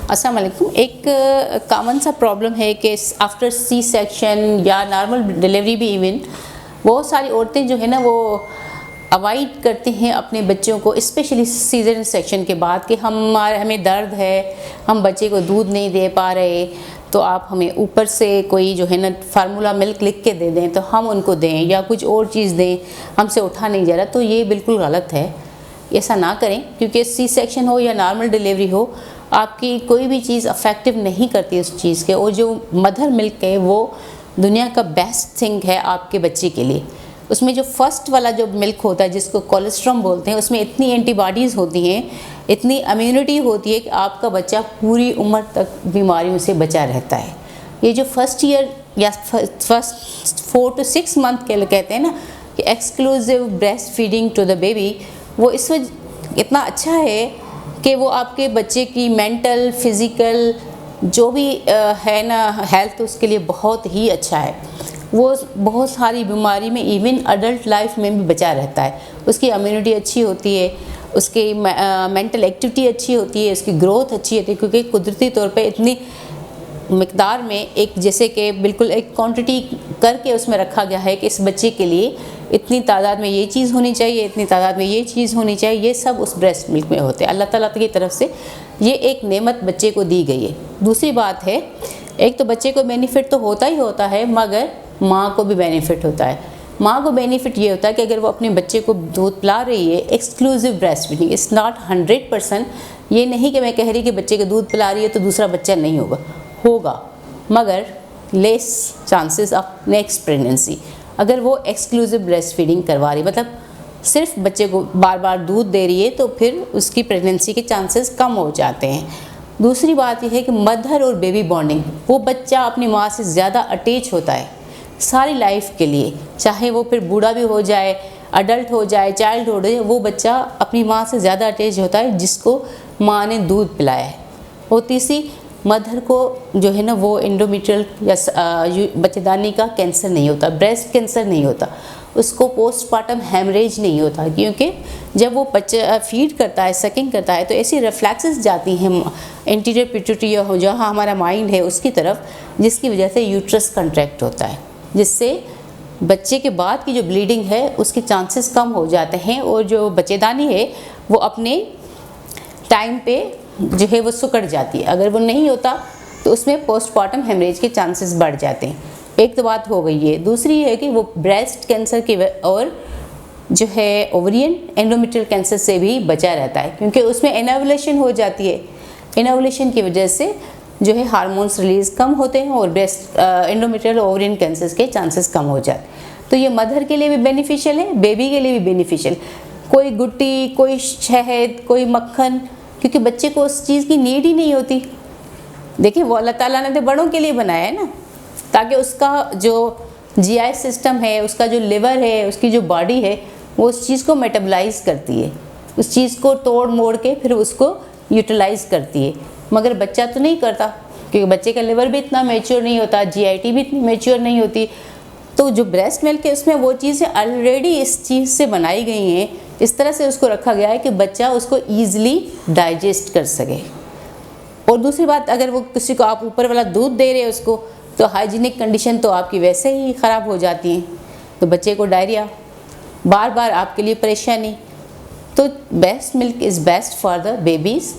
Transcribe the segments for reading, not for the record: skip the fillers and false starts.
अस्सलाम वालेकुम। एक कॉमन सा प्रॉब्लम है कि आफ्टर सी सेक्शन या नॉर्मल डिलीवरी भी इवन बहुत सारी औरतें जो है ना वो अवॉइड करती हैं अपने बच्चों को, स्पेशली सीजन सेक्शन के बाद कि हमें दर्द है, हम बच्चे को दूध नहीं दे पा रहे, तो आप हमें ऊपर से कोई जो है ना फार्मूला मिल्क लिख के दे दें तो हम उनको दें या कुछ और चीज़ दें, हमसे उठा नहीं जा रहा। तो ये बिल्कुल गलत है, ऐसा ना करें, क्योंकि सी सेक्शन हो या नॉर्मल डिलीवरी हो, आपकी कोई भी चीज़ अफेक्टिव नहीं करती उस चीज़ के। और जो मदर मिल्क है वो दुनिया का बेस्ट थिंग है आपके बच्चे के लिए। उसमें जो फर्स्ट वाला जो मिल्क होता है जिसको कोलेस्ट्रॉम बोलते हैं, उसमें इतनी एंटीबॉडीज़ होती हैं, इतनी इम्यूनिटी होती है कि आपका बच्चा पूरी उम्र तक बीमारियों से बचा रहता है। ये जो फर्स्ट ईयर या फर्स्ट 4 to 6 मंथ के लिए कहते हैं ना कि exclusive breastfeeding to the baby, वो इस वजह इतना अच्छा है कि वो आपके बच्चे की मेंटल फिज़िकल जो भी है ना हेल्थ, उसके लिए बहुत ही अच्छा है। वो बहुत सारी बीमारी में इवन अडल्ट लाइफ में भी बचा रहता है। उसकी इम्यूनिटी अच्छी होती है, उसकी मेंटल एक्टिविटी अच्छी होती है, उसकी ग्रोथ अच्छी होती है, क्योंकि कुदरती तौर पे इतनी मिकदार में एक जैसे कि बिल्कुल एक क्वांटिटी करके उसमें रखा गया है कि इस बच्चे के लिए इतनी तादाद में ये चीज़ होनी चाहिए, इतनी तादाद में ये चीज़ होनी चाहिए। ये सब उस ब्रेस्ट मिल्क में होते हैं। अल्लाह ताला की तरफ से ये एक नेमत बच्चे को दी गई है। दूसरी बात है, एक तो बच्चे को बेनिफिट तो होता ही होता है, मगर माँ को भी बेनिफिट होता है। माँ को बेनिफिट ये होता है कि अगर वो अपने बच्चे को दूध पिला रही है, exclusive breast feeding, it's not 100%। ये नहीं कि मैं कह रही कि बच्चे को दूध पिला रही है तो दूसरा बच्चा नहीं होगा, मगर less chances of next pregnancy. अगर वो एक्सक्लूसिव ब्रेस्ट फीडिंग करवा रही, मतलब सिर्फ बच्चे को बार बार दूध दे रही है, तो फिर उसकी प्रेगनेंसी के चांसेस कम हो जाते हैं। दूसरी बात यह है कि मदर और बेबी बॉन्डिंग, वो बच्चा अपनी माँ से ज़्यादा अटैच होता है सारी लाइफ के लिए, चाहे वो फिर बूढ़ा भी हो जाए, अडल्ट हो जाए, चाइल्ड हो जाए, वो बच्चा अपनी माँ से ज़्यादा अटैच होता है जिसको माँ ने दूध पिलाया है। और तीसरी, मदर को जो है ना वो एंडोमेट्रियल या बच्चेदानी का कैंसर नहीं होता, ब्रेस्ट कैंसर नहीं होता, उसको पोस्टपार्टम हेमरेज नहीं होता, क्योंकि जब वो बच्चा फीड करता है, सकिंग करता है, तो ऐसी रिफ्लेक्सेस जाती हैं एंटीरियर पिट्यूटरी हो जहाँ हमारा माइंड है उसकी तरफ, जिसकी वजह से यूट्रस कंट्रैक्ट होता है, जिससे बच्चे के बाद की जो ब्लीडिंग है उसके चांसेस कम हो जाते हैं। और जो बच्चेदानी है वो अपने टाइम पे जो है वो सुकड़ जाती है। अगर वो नहीं होता तो उसमें पोस्टपार्टम हेमरेज के चांसेस बढ़ जाते हैं। एक तो बात हो गई है। दूसरी है कि वो ब्रेस्ट कैंसर की और जो है ओवरियन एंडोमेट्रियल कैंसर से भी बचा रहता है, क्योंकि उसमें एनोवुलेशन हो जाती है। एनोवुलेशन की वजह से जो है हार्मोन्स रिलीज कम होते हैं और ब्रेस्ट एंडोमेट्रियल ओवरियन कैंसर के चांसेस कम हो जाते हैं। तो ये मदर के लिए भी बेनिफिशियल है, बेबी के लिए भी बेनिफिशियल। कोई गुट्टी, कोई शहद, कोई मक्खन, क्योंकि बच्चे को उस चीज़ की नीड ही नहीं होती। देखिए, वो अल्लाह ताला ने तो बड़ों के लिए बनाया है ना, ताकि उसका जो जीआई सिस्टम है, उसका जो लिवर है, उसकी जो बॉडी है, वो उस चीज़ को मेटाबलाइज करती है, उस चीज़ को तोड़ मोड़ के फिर उसको यूटिलाइज करती है। मगर बच्चा तो नहीं करता, क्योंकि बच्चे का लिवर भी इतना मैच्योर नहीं होता, जीआईटी भी इतनी मैच्योर नहीं होती। तो जो ब्रेस्ट मिल्क है उसमें वो चीज़ें ऑलरेडी इस चीज़ से बनाई गई हैं, इस तरह से उसको रखा गया है कि बच्चा उसको ईजिली डाइजेस्ट कर सके। और दूसरी बात, अगर वो किसी को आप ऊपर वाला दूध दे रहे हैं उसको, तो हाइजीनिक कंडीशन तो आपकी वैसे ही ख़राब हो जाती हैं, तो बच्चे को डायरिया, बार बार आपके लिए परेशानी। तो best milk is best for the babies.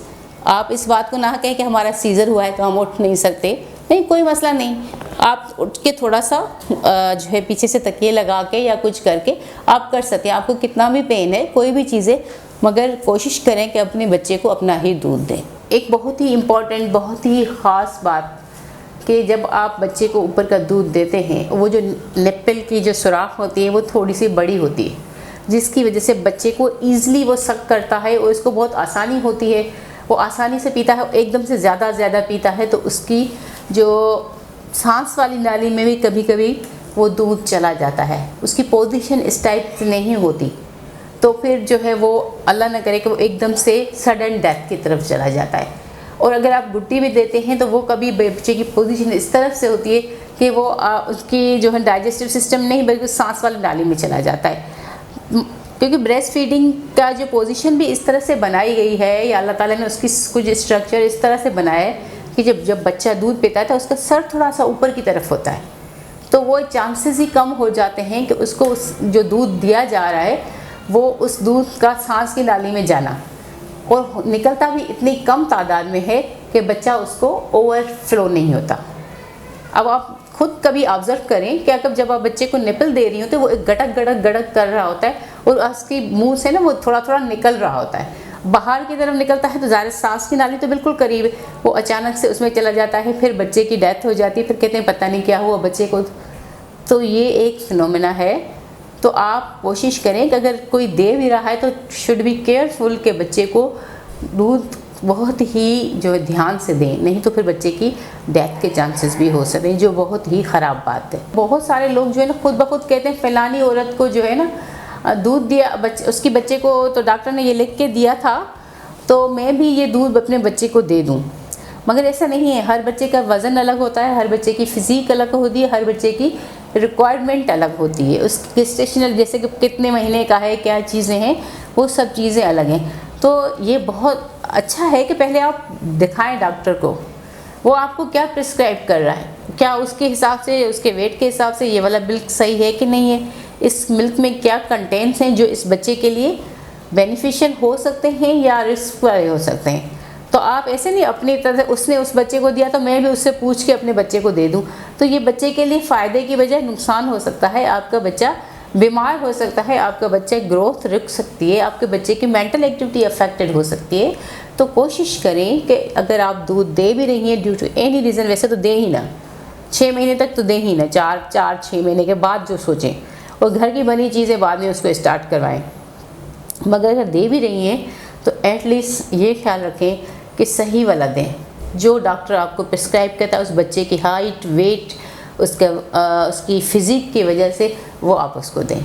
आप इस बात को ना कहें कि हमारा सीज़र हुआ है तो हम उठ नहीं सकते, नहीं, कोई मसला नहीं। आप उठ के थोड़ा सा जो है पीछे से तकिए लगा के या कुछ करके आप कर सकते हैं। आपको कितना भी पेन है, कोई भी चीज़ें, मगर कोशिश करें कि अपने बच्चे को अपना ही दूध दें। एक बहुत ही इम्पॉर्टेंट, बहुत ही ख़ास बात कि जब आप बच्चे को ऊपर का दूध देते हैं, वो जो निप्पल की जो सुराख होती है वो थोड़ी सी बड़ी होती है, जिसकी वजह से बच्चे को ईज़िली वो सक करता है और इसको बहुत आसानी होती है, वो आसानी से पीता है। एकदम से ज़्यादा पीता है तो उसकी जो सांस वाली नाली में भी कभी कभी वो दूध चला जाता है, उसकी पोजीशन इस टाइप से नहीं होती, तो फिर जो है वो अल्लाह न करे कि वो एकदम से सडन डेथ की तरफ चला जाता है। और अगर आप गुट्टी भी देते हैं तो वो कभी बच्चे की पोजीशन इस तरफ से होती है कि वो उसकी जो है डाइजेस्टिव सिस्टम नहीं बल्कि सांस वाली नाली में चला जाता है। क्योंकि ब्रेस्ट फीडिंग का जो पोजीशन भी इस तरह से बनाई गई है, या अल्लाह ताला ने उसकी कुछ स्ट्रक्चर इस तरह से बनाया है कि जब बच्चा दूध पीता है तो उसका सर थोड़ा सा ऊपर की तरफ होता है, तो वो चांसेस ही कम हो जाते हैं कि उसको जो दूध दिया जा रहा है वो उस दूध का सांस की नाली में जाना, और निकलता भी इतनी कम तादाद में है कि बच्चा उसको ओवरफ्लो नहीं होता। अब आप खुद कभी ऑब्ज़र्व करें कि अगर जब आप बच्चे को निपल दे रही हो तो वो एक गड़क गड़क गड़क कर रहा होता है और उसकी मुंह से ना वो थोड़ा थोड़ा निकल रहा होता है, बाहर की तरफ निकलता है तो ज़ाहिर सांस की नाली तो बिल्कुल करीब है, वो अचानक से उसमें चला जाता है, फिर बच्चे की डेथ हो जाती है, फिर कहते हैं पता नहीं क्या हुआ बच्चे को। तो ये एक फिनोमेना है। तो आप कोशिश करें कि अगर कोई दे भी रहा है तो शुड बी केयरफुल के बच्चे को दूध बहुत ही जो है ध्यान से दें, नहीं तो फिर बच्चे की डेथ के चांसेस भी हो सकते हैं, जो बहुत ही ख़राब बात है। बहुत सारे लोग जो है ना खुद ब खुद कहते हैं फलानी औरत को जो है ना दूध दिया उसकी बच्चे को, तो डॉक्टर ने ये लिख के दिया था तो मैं भी ये दूध अपने बच्चे को दे दूँ, मगर ऐसा नहीं है। हर बच्चे का वज़न अलग होता है, हर बच्चे की फ़िज़ीक अलग होती है, हर बच्चे की रिक्वायरमेंट अलग होती है, उसकी स्टेशनल जैसे कि कितने महीने का है, क्या चीज़ें हैं, वो सब चीज़ें अलग हैं। तो ये बहुत अच्छा है कि पहले आप दिखाएं डॉक्टर को, वो आपको क्या प्रिस्क्राइब कर रहा है, क्या उसके हिसाब से, उसके वेट के हिसाब से ये वाला मिल्क सही है कि नहीं है, इस मिल्क में क्या कंटेंट्स हैं जो इस बच्चे के लिए बेनिफिशियल हो सकते हैं या रिस्क वाले हो सकते हैं। तो आप ऐसे नहीं अपनी तरह उसने उस बच्चे को दिया तो मैं भी उससे पूछ के अपने बच्चे को दे दूं, तो ये बच्चे के लिए फ़ायदे की बजाय नुकसान हो सकता है। आपका बच्चा बीमार हो सकता है, आपका बच्चा ग्रोथ रुक सकती है, आपके बच्चे की मेंटल एक्टिविटी अफेक्टेड हो सकती है। तो कोशिश करें कि अगर आप दूध दे भी रही हैं ड्यू टू एनी रीज़न, वैसे तो दे ही ना, 6 महीने तक तो दे ही ना, 4-6 महीने के बाद जो सोचें, और घर की बनी चीज़ें बाद में उसको स्टार्ट करवाएं। मगर अगर दे भी रही हैं तो एटलीस्ट ये ख्याल रखें कि सही वाला दें, जो डॉक्टर आपको प्रिस्क्राइब करता है उस बच्चे की हाइट, वेट, उसकी फ़िज़ीक की वजह से वो आप उसको दें।